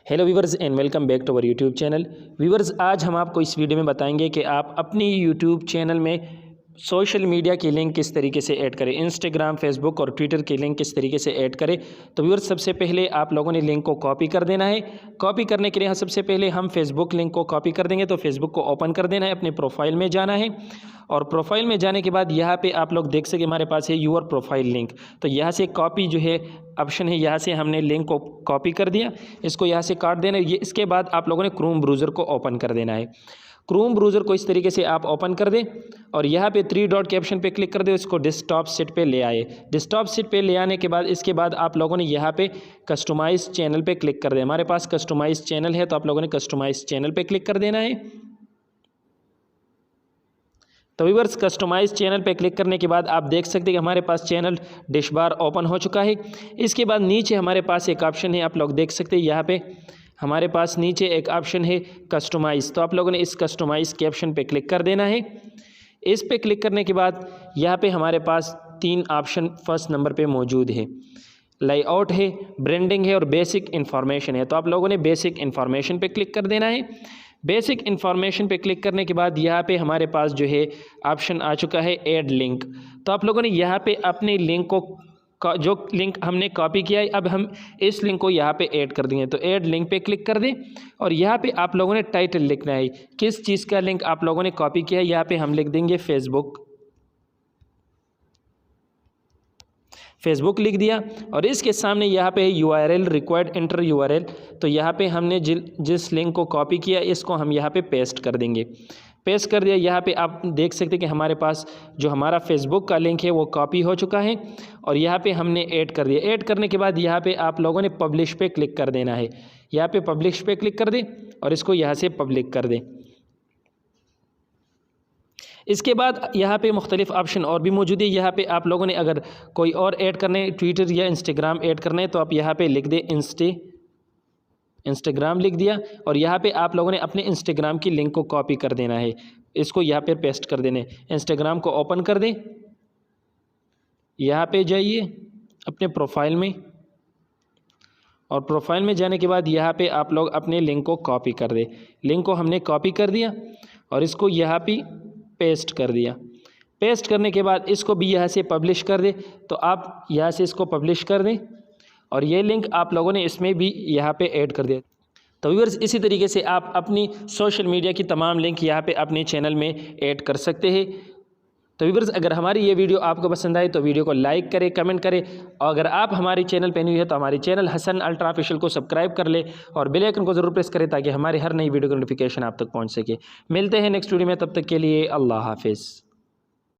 Hello viewers and welcome back to our YouTube channel. Viewers, आज हम आपको इस वीडियो में बताएंगे कि आप अपनी यूट्यूब चैनल में सोशल मीडिया की लिंक किस तरीके से ऐड करें, इंस्टाग्राम, फेसबुक और ट्विटर की लिंक किस तरीके से ऐड करें। तो व्यूवर्स, सबसे पहले आप लोगों ने लिंक को कॉपी कर देना है। कॉपी करने के लिए सबसे पहले हम फेसबुक लिंक को कॉपी कर देंगे। तो फेसबुक को ओपन कर देना है, अपने प्रोफाइल में जाना है और प्रोफाइल में जाने के बाद यहाँ पे आप लोग देख सके हमारे पास है यूर प्रोफाइल लिंक। तो यहाँ से कॉपी जो है ऑप्शन है, यहाँ से हमने लिंक को कॉपी कर दिया, इसको यहाँ से काट देना है। ये इसके बाद आप लोगों ने क्रोम ब्राउज़र को ओपन कर देना है। क्रोम ब्राउज़र को इस तरीके से आप ओपन कर दें और यहाँ पे 3 डॉट के ऑप्शन पे क्लिक कर दें, इसको डेस्कटॉप सेट पे ले आए। डेस्कटॉप सेट पे ले आने के बाद इसके बाद आप लोगों ने यहाँ पे कस्टमाइज़ चैनल पे क्लिक कर दें। हमारे पास कस्टमाइज़ चैनल है तो आप लोगों ने कस्टमाइज़ चैनल पे क्लिक कर देना है। तो व्यूअर्स, कस्टमाइज चैनल पे क्लिक करने के बाद आप देख सकते हैं कि हमारे पास चैनल डैशबार ओपन हो चुका है। इसके बाद नीचे हमारे पास एक ऑप्शन है, आप लोग देख सकते हैं यहाँ पे हमारे पास नीचे एक ऑप्शन है कस्टमाइज़। तो आप लोगों ने इस कस्टमाइज़ के ऑप्शन पे क्लिक कर देना है। इस पे क्लिक करने के बाद यहाँ पे हमारे पास 3 ऑप्शन फर्स्ट नंबर पे मौजूद है। लेआउट है, ब्रांडिंग है और बेसिक इन्फॉर्मेशन है। तो आप लोगों ने बेसिक इन्फॉर्मेशन पे क्लिक कर देना है। बेसिक इन्फॉर्मेशन पे क्लिक करने के बाद यहाँ पे हमारे पास जो है ऑप्शन आ चुका है ऐड लिंक। तो आप लोगों ने यहाँ पे अपनी लिंक को जो लिंक हमने कॉपी किया है, अब हम इस लिंक को यहाँ पे ऐड कर देंगे। तो ऐड लिंक पे क्लिक कर दें और यहाँ पे आप लोगों ने टाइटल लिखना है, किस चीज़ का लिंक आप लोगों ने कॉपी किया है। यहाँ पे हम लिख देंगे फेसबुक लिख दिया और इसके सामने यहाँ पे URL रिक्वायर्ड एंटर URL। तो यहाँ पे हमने जिस लिंक को कॉपी किया इसको हम यहाँ पे पेस्ट कर देंगे। पेस्ट कर दिया। यहाँ पे आप देख सकते हैं कि हमारे पास जो हमारा फेसबुक का लिंक है वो कॉपी हो चुका है और यहाँ पे हमने ऐड कर दिया। ऐड करने के बाद यहाँ पे आप लोगों ने पब्लिश पे क्लिक कर देना है। यहाँ पे पब्लिश पे क्लिक कर दें और इसको यहाँ से पब्लिक कर दें। इसके बाद यहाँ पे मुख्तलिफ ऑप्शन और भी मौजूद है। यहाँ पे आप लोगों ने अगर कोई और ऐड करने, ट्विटर या इंस्टाग्राम ऐड करना है तो आप यहाँ पे लिख दें इंस्टाग्राम लिख दिया और यहाँ पे आप लोगों ने अपने इंस्टाग्राम की लिंक को कॉपी कर देना है, इसको यहाँ पे पेस्ट कर देना है। इंस्टाग्राम को ओपन कर दें, यहाँ पे जाइए अपने प्रोफाइल में और प्रोफाइल में जाने के बाद यहाँ पे आप लोग अपने लिंक को कॉपी कर दें। लिंक को हमने कॉपी कर दिया और इसको यहाँ पे पेस्ट कर दिया। पेस्ट करने के बाद इसको भी यहाँ से पब्लिश कर दें। तो आप यहाँ से इसको पब्लिश कर दें और ये लिंक आप लोगों ने इसमें भी यहाँ पे ऐड कर दिया। तो व्यूअर्स, इसी तरीके से आप अपनी सोशल मीडिया की तमाम लिंक यहाँ पे अपने चैनल में ऐड कर सकते हैं। तो व्यूअर्स, अगर हमारी ये वीडियो आपको पसंद आए तो वीडियो को लाइक करें, कमेंट करें और अगर आप हमारे चैनल पे न्यू है तो हमारे चैनल हसन अल्ट्रा ऑफिशियल को सब्सक्राइब कर ले और बेल आइकन को ज़रूर प्रेस करें ताकि हमारी हर नई वीडियो की नोटिफिकेशन आप तक पहुँच सके। मिलते हैं नेक्स्ट वीडियो में, तब तक के लिए अल्लाह हाफिज़।